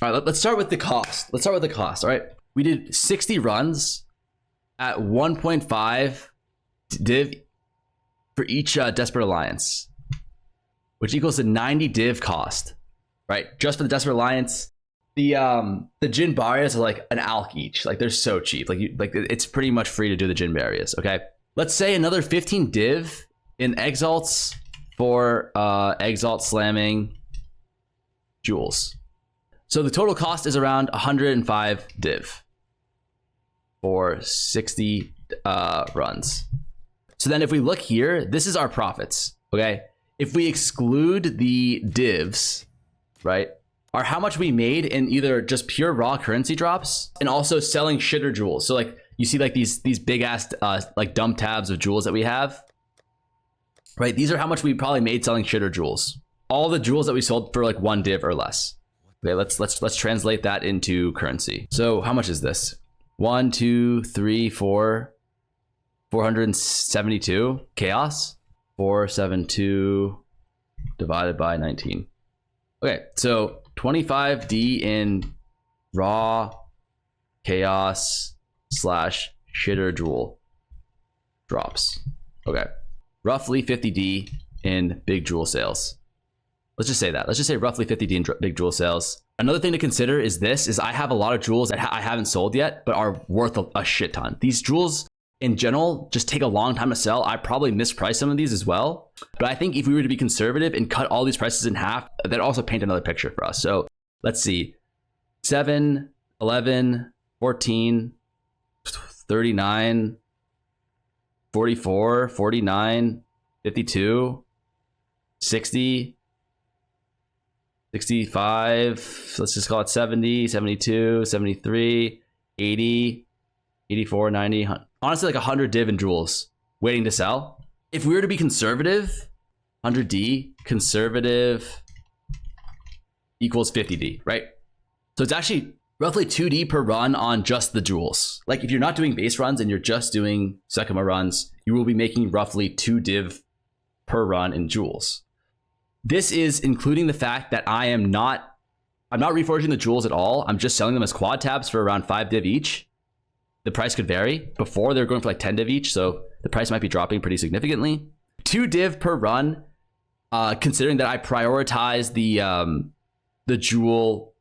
All right, let's start with the cost. Let's start with the cost. All right, we did 60 runs at 1.5 div for each Desperate Alliance, which equals a 90 div cost, right? Just for the Desperate Alliance. The Jin Barriers are like an ALC each. Like they're so cheap. Like it's pretty much free to do the Jin Barriers. Okay, let's say another 15 div in Exalts for Exalt slamming jewels. So the total cost is around 105 div for 60 runs. So then if we look here, this is our profits. Okay, if we exclude the divs, right, are how much we made in either just pure raw currency drops and also selling shitter jewels. So like you see like these big ass like dump tabs of jewels that we have, right? These are how much we probably made selling shitter jewels. All the jewels that we sold for like 1 div or less. Okay, let's translate that into currency. So how much is this? 1, 2, 3, 4, 472 chaos. 472 divided by 19. Okay, so 25D in raw chaos slash shitter jewel drops. Okay, roughly 50D in big jewel sales. Let's just say that. Let's just say roughly 50D in big jewel sales. Another thing to consider is I have a lot of jewels that I haven't sold yet, but are worth a shit ton. These jewels in general just take a long time to sell. I probably mispriced some of these as well. But I think if we were to be conservative and cut all these prices in half, that also paint another picture for us. So let's see. 7, 11, 14, 39, 44, 49, 52, 60, 65, let's just call it 70, 72, 73, 80, 84, 90, honestly like 100 div in jewels waiting to sell. If we were to be conservative, 100D conservative equals 50D, right? So it's actually roughly 2D per run on just the jewels. Like if you're not doing base runs and you're just doing Sekhema runs, you will be making roughly 2 div per run in jewels. This is including the fact that I'm not reforging the jewels at all. I'm just selling them as quad tabs for around 5 div each. The price could vary. Before they were going for like 10 div each, so the price might be dropping pretty significantly. 2 div per run, considering that I prioritize the jewel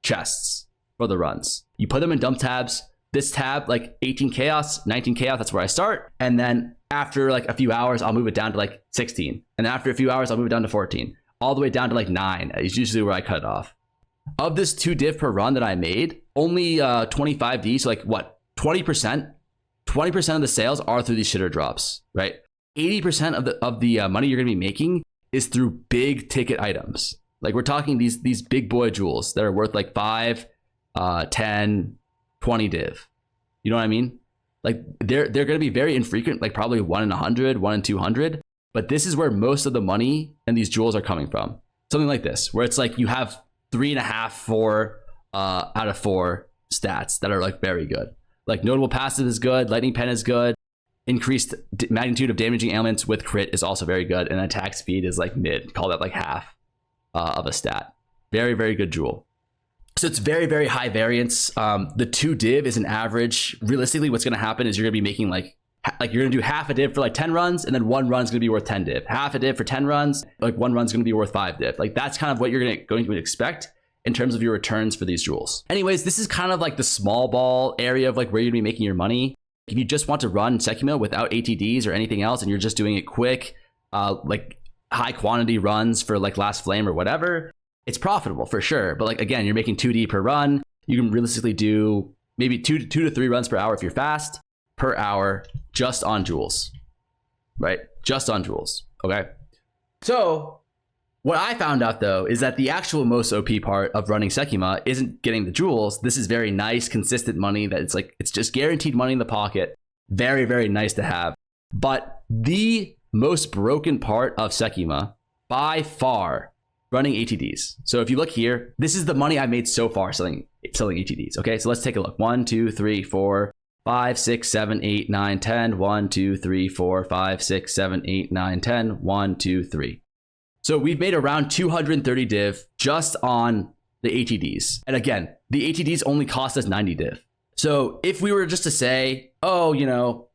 chests for the runs. You put them in dump tabs. This tab, like 18 chaos, 19 chaos, that's where I start. And then after like a few hours, I'll move it down to like 16. And after a few hours, I'll move it down to 14. All the way down to like 9 is usually where I cut it off. Of this 2 div per run that I made, only 25D, so like what, 20%? 20% of the sales are through these shitter drops, right? 80% of the money you're gonna be making is through big ticket items. Like we're talking these big boy jewels that are worth like 5, 10, 20 div. You know what I mean? Like they're going to be very infrequent, like probably 1 in 100, 1 in 200. But this is where most of the money and these jewels are coming from. Something like this, where it's like you have 3.5, 4 out of 4 stats that are like very good. Like notable passive is good, lightning pen is good, increased magnitude of damaging ailments with crit is also very good, and attack speed is like mid. Call that like half of a stat. Very, very good jewel. So it's very, very high variance. The 2 div is an average. Realistically, what's going to happen is you're going to be making like you're going to do half a div for like 10 runs, and then 1 run is going to be worth 10 div. Half a div for 10 runs, like 1 run is going to be worth 5 div. Like that's kind of what you're going to expect in terms of your returns for these jewels. Anyways, this is kind of like the small ball area of like where you're going to be making your money. If you just want to run Sekhema without ATDs or anything else, and you're just doing it quick, like high quantity runs for like Last Flame or whatever, it's profitable for sure. But like, again, you're making 2D per run. You can realistically do maybe 2 to 3 runs per hour if you're fast per hour just on jewels, right? Just on jewels. Okay. So what I found out though, is that the actual most OP part of running Sekhema isn't getting the jewels. This is very nice, consistent money that it's just guaranteed money in the pocket. Very, very nice to have. But the most broken part of Sekhema by far, running ATDs. So if you look here, this is the money I made so far selling ATDs. Okay, so let's take a look. 1, 2, 3, 4, 5, 6, 7, 8, 9, 10. 1, 2, 3, 4, 5, 6, 7, 8, 9, 10. 1, 2, 3. So we've made around 230 div just on the ATDs. And again, the ATDs only cost us 90 div. So if we were just to say, oh, you know,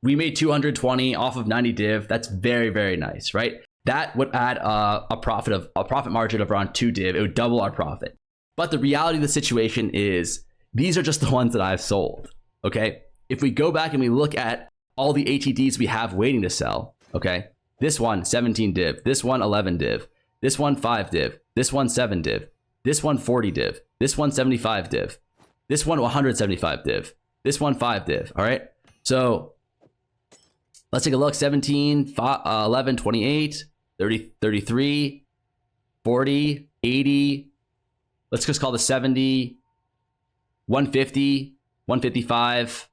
we made 220 off of 90 div, that's very, very nice, right? That would add a profit margin of around 2 div. It would double our profit. But the reality of the situation is these are just the ones that I've sold, okay? If we go back and we look at all the ATDs we have waiting to sell, okay? This one, 17 div. This one, 11 div. This one, 5 div. This one, 7 div. This one, 40 div. This one, 75 div. This one, 175 div. This one, 5 div, all right? So let's take a look. 17, 11, 28, 30, 33, 40, 80. Let's just call this 70, 150, 155.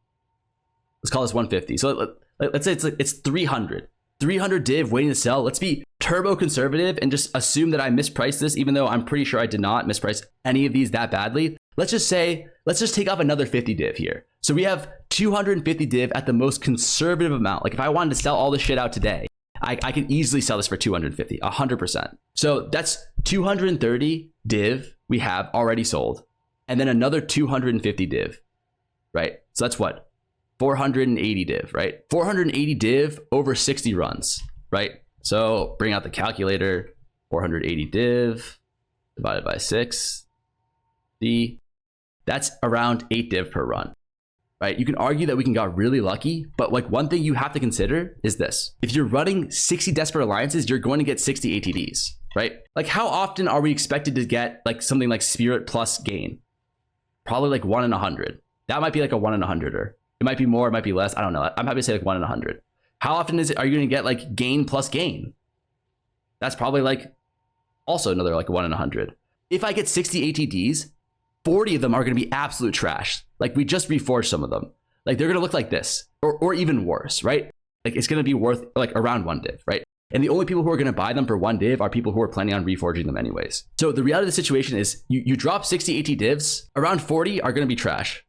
Let's call this 150. So let's say it's 300. 300 div waiting to sell. Let's be turbo conservative and just assume that I mispriced this, even though I'm pretty sure I did not misprice any of these that badly. Let's just take off another 50 div here. So we have 250 div at the most conservative amount. Like if I wanted to sell all this shit out today, I can easily sell this for 250, 100%. So that's 230 div we have already sold, and then another 250 div, right? So that's what? 480 div, right? 480 div over 60 runs, right? So bring out the calculator. 480 div divided by 6. That's around 8 div per run, right? You can argue that we got really lucky, but like one thing you have to consider is this. If you're running 60 desperate alliances, you're going to get 60 ATDs, right? Like how often are we expected to get like something like Spirit plus gain? Probably like 1 in 100. That might be like a 1 in 100-er. It might be more, it might be less. I don't know. I'm happy to say like 1 in 100. How often are you going to get like gain plus gain? That's probably like also another like 1 in 100. If I get 60 ATDs, 40 of them are going to be absolute trash. Like we just reforged some of them. Like they're going to look like this or even worse, right? Like it's going to be worth like around 1 div, right? And the only people who are going to buy them for 1 div are people who are planning on reforging them anyways. So the reality of the situation is you drop 60 AT divs, around 40 are going to be trash.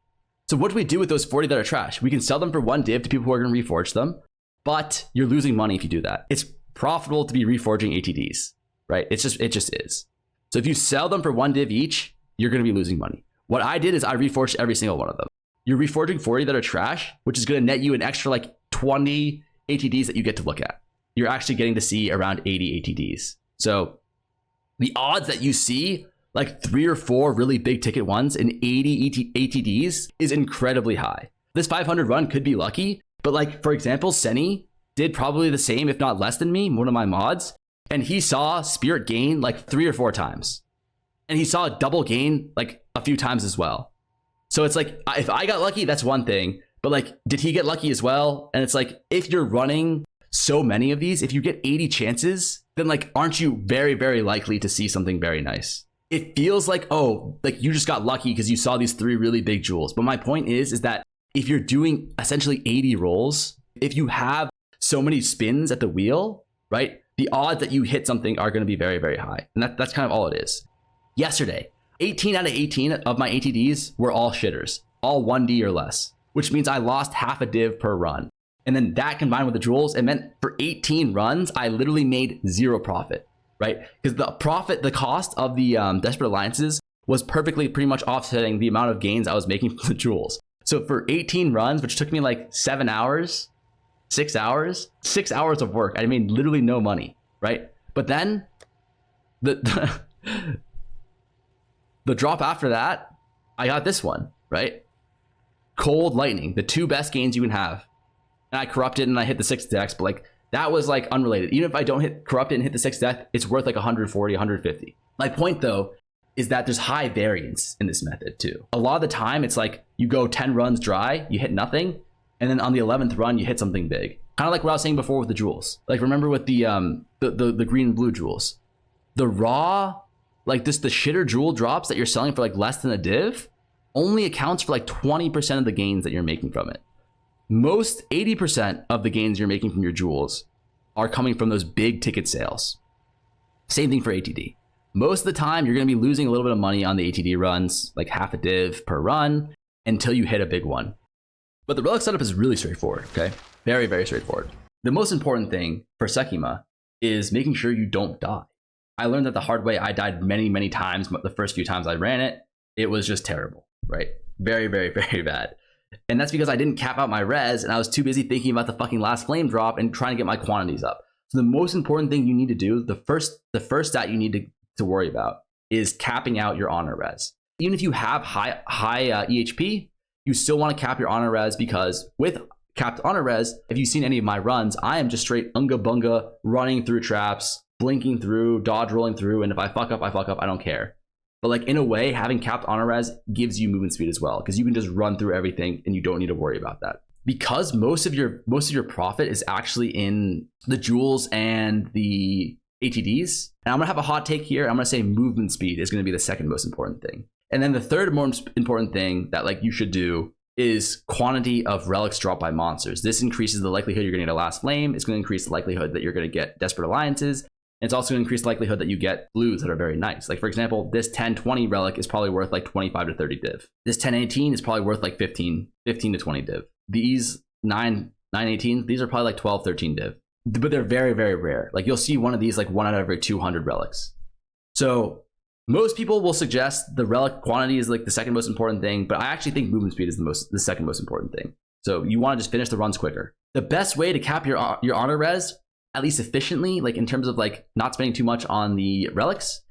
So what do we do with those 40 that are trash? We can sell them for 1 div to people who are going to reforge them, but you're losing money if you do that. It's profitable to be reforging ATDs, right? It just is. So if you sell them for 1 div each, you're going to be losing money. What I did is I reforged every single one of them. You're reforging 40 that are trash, which is going to net you an extra like 20 ATDs that you get to look at. You're actually getting to see around 80 ATDs. So the odds that you see like 3 or 4 really big ticket ones in 80 ATDs is incredibly high. This 500 run could be lucky, but like, for example, Senny did probably the same, if not less than me, one of my mods, and he saw Spirit gain like 3 or 4 times. And he saw a double gain like a few times as well. So it's like, if I got lucky, that's one thing, but like, did he get lucky as well? And it's like, if you're running so many of these, if you get 80 chances, then like, aren't you very, very likely to see something very nice? It feels like, oh, like you just got lucky because you saw these 3 really big jewels. But my point is that if you're doing essentially 80 rolls, if you have so many spins at the wheel, right, the odds that you hit something are going to be very, very high. And that's kind of all it is. Yesterday, 18 out of 18 of my ATDs were all shitters, all 1D or less, which means I lost half a div per run. And then that combined with the jewels, it meant for 18 runs, I literally made 0 profit, right? Because the cost of the Desperate Alliances was perfectly pretty much offsetting the amount of gains I was making from the jewels. So for 18 runs, which took me like 7 hours, 6 hours, 6 hours of work, I made literally no money, right? But then the drop after that, I got this one, right? Cold Lightning, the 2 best gains you can have. And I corrupted and I hit the 6th dex, but like that was like unrelated. Even if I don't hit corrupted and hit the 6th dex, it's worth like 140, 150. My point though, is that there's high variance in this method too. A lot of the time it's like you go 10 runs dry, you hit nothing. And then on the 11th run, you hit something big. Kind of like what I was saying before with the jewels. Like remember with the green and blue jewels, the raw, like the shitter jewel drops that you're selling for like less than a div only accounts for like 20% of the gains that you're making from it. Most 80% of the gains you're making from your jewels are coming from those big ticket sales. Same thing for ATD. Most of the time, you're going to be losing a little bit of money on the ATD runs, like half a div per run, until you hit a big one. But the relic setup is really straightforward, okay? Very, very straightforward. The most important thing for Sekhema is making sure you don't die. I learned that the hard way. I died many, many times, but the first few times I ran it, it was just terrible, right? Very, very, very bad. And that's because I didn't cap out my res, and I was too busy thinking about the fucking last flame drop and trying to get my quantities up. So the most important thing you need to do, the first stat you need to worry about is capping out your honor res. Even if you have high EHP, you still want to cap your honor res, because with capped honor res, if you've seen any of my runs, I am just straight unga bunga running through traps, blinking through, dodge rolling through, and if I fuck up, I don't care. But like in a way, having capped honor res gives you movement speed as well, because you can just run through everything and you don't need to worry about that. Because most of your profit is actually in the jewels and the ATDs. And I'm gonna have a hot take here. I'm gonna say movement speed is gonna be the second most important thing. And then the third most important thing that like you should do is quantity of relics dropped by monsters. This increases the likelihood you're gonna get a last flame. It's gonna increase the likelihood that you're gonna get desperate alliances. And it's also gonna increase the likelihood that you get blues that are very nice. Like for example, this 1020 relic is probably worth like 25 to 30 div. This 1018 is probably worth like 15 to 20 div. These 918, these are probably like 12, 13 div. But they're very, very rare. Like you'll see one of these like 1 out of every 200 relics. So most people will suggest the relic quantity is like the second most important thing, but I actually think movement speed is the second most important thing. So you want to just finish the runs quicker. The best way to cap your honor res, at least efficiently, like in terms of like not spending too much on the relics,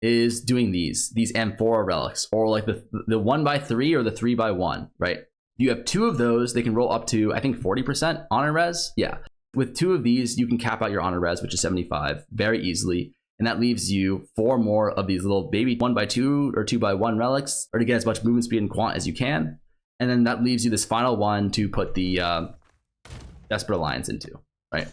is doing these amphora relics, or like the 1x3 or the 3x1, right? You have 2 of those, they can roll up to, I think 40% honor res. Yeah. With 2 of these, you can cap out your honor res, which is 75, very easily. And that leaves you 4 more of these little baby 1x2 or 2x1 relics, or to get as much movement speed and quant as you can. And then that leaves you this final one to put the Desperate Alliance into, right?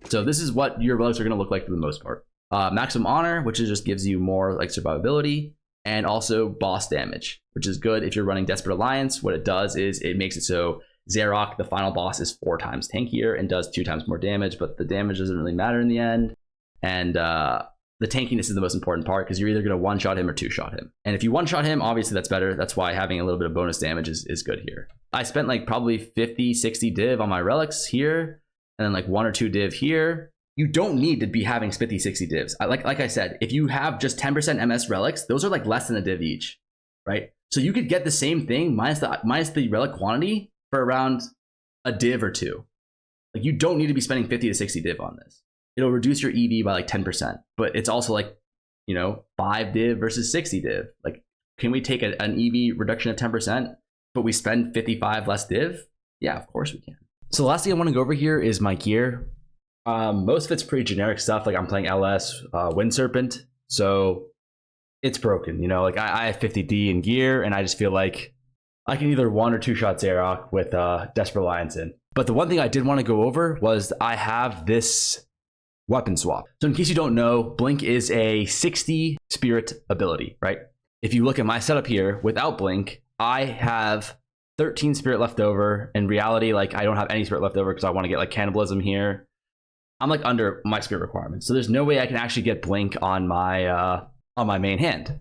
So this is what your relics are going to look like for the most part. Maximum honor, which just gives you more like survivability, and also boss damage, which is good if you're running Desperate Alliance. What it does is it makes it so Zarok, the final boss, is 4 times tankier and does 2 times more damage, but the damage doesn't really matter in the end. And the tankiness is the most important part, because you're either going to one-shot him or two-shot him. And if you one-shot him, obviously that's better. That's why having a little bit of bonus damage is good here. I spent like probably 50, 60 div on my relics here, and then like 1 or 2 div here. You don't need to be having 50, 60 divs. Like I said, if you have just 10% MS relics, those are like less than a div each, right? So you could get the same thing minus the relic quantity for around a div or 2. Like you don't need to be spending 50 to 60 div on this. It'll reduce your EV by like 10%, but it's also like, 5 div versus 60 div. Like, can we take an EV reduction of 10%, but we spend 55 less div? Yeah, of course we can. So the last thing I want to go over here is my gear. Most of it's pretty generic stuff. Like I'm playing LS Wind Serpent, so it's broken. Like I have 50D in gear, and I just feel like I can either 1 or 2 shot Zarok with Desperate Alliance in. But the one thing I did want to go over was I have this weapon swap. So in case you don't know, Blink is a 60 spirit ability, right? If you look at my setup here, without Blink, I have 13 spirit left over. In reality, like I don't have any spirit left over because I want to get like cannibalism here. I'm like under my spirit requirements. So there's no way I can actually get Blink on my main hand.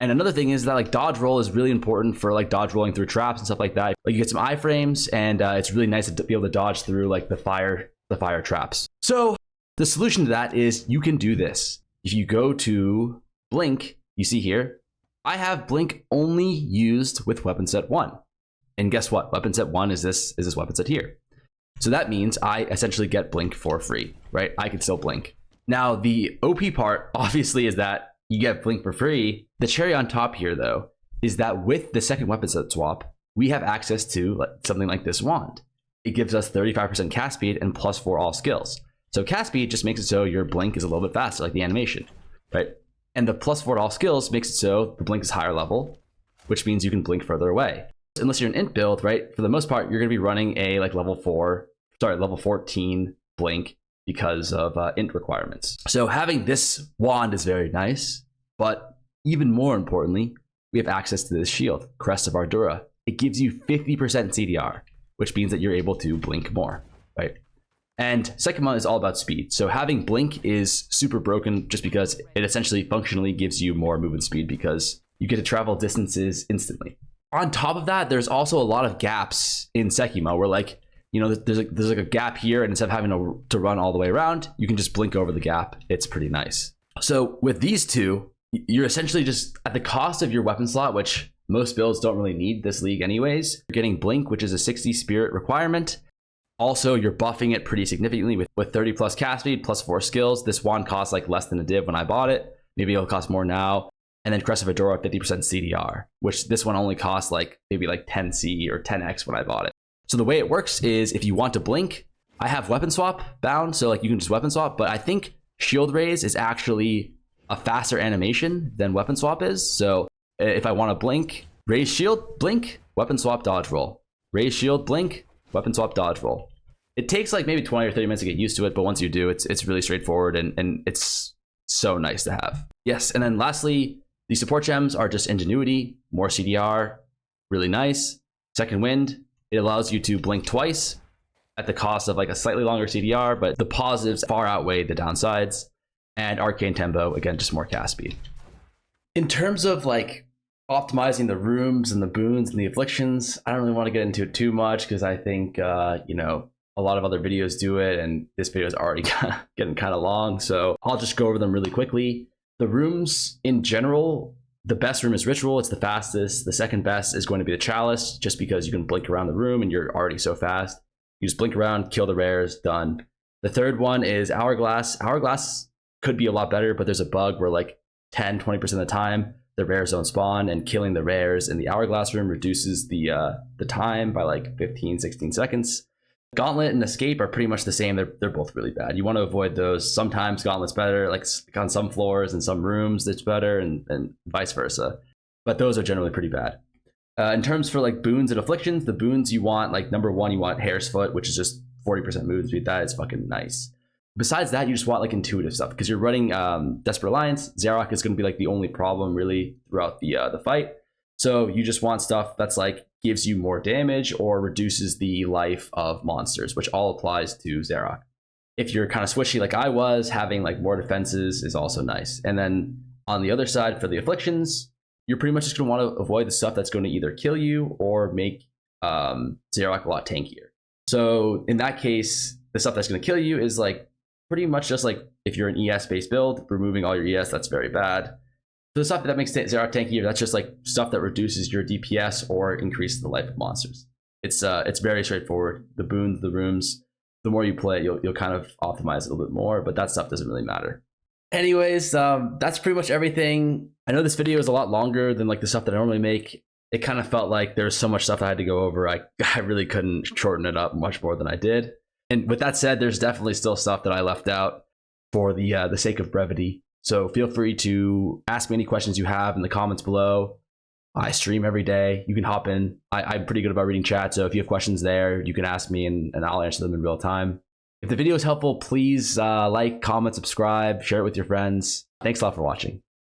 And another thing is that like dodge roll is really important for like dodge rolling through traps and stuff like that. Like you get some iframes, and it's really nice to be able to dodge through like the fire traps. So the solution to that is you can do this. If you go to Blink, you see here, I have Blink only used with weapon set 1. And guess what? Weapon set 1 is this weapon set here. So that means I essentially get Blink for free, right? I can still Blink. Now, the OP part obviously is that you get Blink for free. The cherry on top here, though, is that with the second weapon set swap, we have access to something like this wand. It gives us 35% cast speed and +4 all skills. So cast speed just makes it so your Blink is a little bit faster, like the animation, right? And the +4 to all skills makes it so the Blink is higher level, which means you can Blink further away. Unless you're an int build, right? For the most part, you're going to be running a like level 14 Blink because of int requirements. So having this wand is very nice, but even more importantly, we have access to this shield, Crest of Ardura. It gives you 50% CDR, which means that you're able to Blink more, right? And Sekhema is all about speed. So having Blink is super broken just because it essentially functionally gives you more movement speed because you get to travel distances instantly. On top of that, there's also a lot of gaps in Sekhema where like you know, there's like a gap here, and instead of having to run all the way around, you can just blink over the gap. It's pretty nice. So with these two, you're essentially just at the cost of your weapon slot, which most builds don't really need this league anyways. You're getting blink, which is a 60 spirit requirement. Also, you're buffing it pretty significantly with 30 plus cast speed plus 4 skills. This wand costs like less than a div when I bought it. Maybe it'll cost more now. And then Crest of Fedora 50% CDR, which this one only costs like maybe like 10C or 10X when I bought it. So the way it works is if you want to blink, I have weapon swap bound, so like you can just weapon swap, but I think shield raise is actually a faster animation than weapon swap is. So if I want to blink, raise shield, blink, weapon swap, dodge roll. Raise shield, blink, weapon swap, dodge roll. It takes like maybe 20 or 30 minutes to get used to it, but once you do, it's really straightforward and it's so nice to have. Yes, and then lastly, the support gems are just Ingenuity, more CDR, really nice. Second Wind, it allows you to blink twice at the cost of like a slightly longer CDR, but the positives far outweigh the downsides. And Arcane Tempo, again, just more cast speed. In terms of like optimizing the rooms and the boons and the afflictions, I don't really want to get into it too much because I think, you know, a lot of other videos do it, and this video is already getting kind of long. So I'll just go over them really quickly. The rooms in general, the best room is Ritual. It's the fastest. The second best is going to be the Chalice, just because you can blink around the room and you're already so fast. You just blink around, kill the rares, done. The third one is Hourglass. Hourglass could be a lot better, but there's a bug where like 10-20% of the time the rares don't spawn, and killing the rares in the Hourglass room reduces the time by like 15-16 seconds. Gauntlet and Escape are pretty much the same. They're both really bad. You want to avoid those. Sometimes Gauntlet's better, like on some floors and some rooms it's better, and vice versa. But those are generally pretty bad. In terms for like boons and afflictions, the boons you want, like number one, you want Hare's Foot, which is just 40% movement speed. That is fucking nice. Besides that, you just want like intuitive stuff because you're running Desperate Alliance. Zarok is going to be like the only problem really throughout the fight. So you just want stuff that's like gives you more damage or reduces the life of monsters, which all applies to Zarok. If you're kind of swishy like I was, having like more defenses is also nice. And then on the other side for the afflictions, you're pretty much just going to want to avoid the stuff that's going to either kill you or make Zarok a lot tankier. So in that case, the stuff that's going to kill you is like pretty much just like if you're an ES based build, removing all your ES, that's very bad. So the stuff that makes Zarok tankier, that's just like stuff that reduces your DPS or increases the life of monsters. It's very straightforward. The boons, the rooms, the more you play, you'll kind of optimize it a little bit more, but that stuff doesn't really matter. Anyways, that's pretty much everything. I know this video is a lot longer than like the stuff that I normally make. It kind of felt like there's so much stuff I had to go over. I really couldn't shorten it up much more than I did. And with that said, there's definitely still stuff that I left out for the sake of brevity. So feel free to ask me any questions you have in the comments below. I stream every day. You can hop in. I'm pretty good about reading chat, so if you have questions there, you can ask me and I'll answer them in real time. If the video is helpful, please like, comment, subscribe, share it with your friends. Thanks a lot for watching.